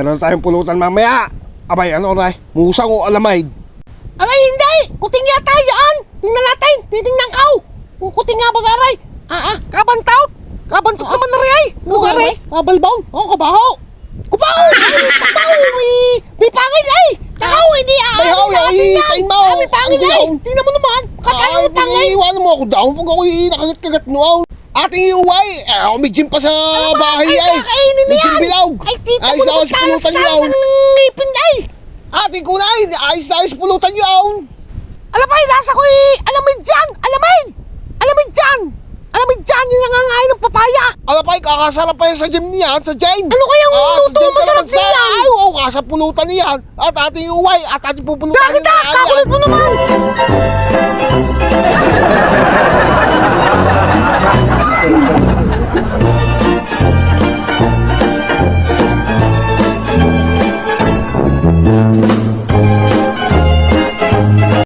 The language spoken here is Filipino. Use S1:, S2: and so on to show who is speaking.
S1: mayroon tayong pulutan mamaya. Abay, ano ray? Musang o alamay?
S2: Aray, hindi! Kuting yata yan! Tingnan natin! Titingnan ka! Kuting nga ba aray? Kabantaw! Kabantaw naman na rin ay! Ano ba aray? Kabalbaw! Oo, kabaho! Kubaho! Kabaho! May pangil ay! Takaw, hindi
S1: Bayaw, tain mo!
S2: May pangil ay! Tingnan mo naman! Kakano
S1: Ay,
S2: yung pangil!
S1: iwanan mo ako daw pag ako'y nakagat-kagat no. Ating iuway! Ako may gym pa sa bahay ay!
S2: Kakainin
S1: May
S2: niyan!
S1: gym bilog!
S2: Ay, tita
S1: Ayos
S2: mo
S1: na ako
S2: naman
S1: sa pulutan
S2: talas-talas
S1: yun!
S2: ng ngipin ay!
S1: Ating kunay! Ayos na ayos pulutan yun!
S2: Alam ay, lasa ko alamid dyan! Alamid! Alamid dyan! Alamid dyan! Yung nangangain ng papaya!
S1: Alapay, kakasarap pa yan sa gym niyan, sa Jane!
S2: Ano kayang luto masarap
S1: niya?
S2: niyan?
S1: Ay, oo, kasa pulutan niyan! At ating iuway! At ating pupulutan
S2: Bakit
S1: niya!
S2: kakulit mo naman?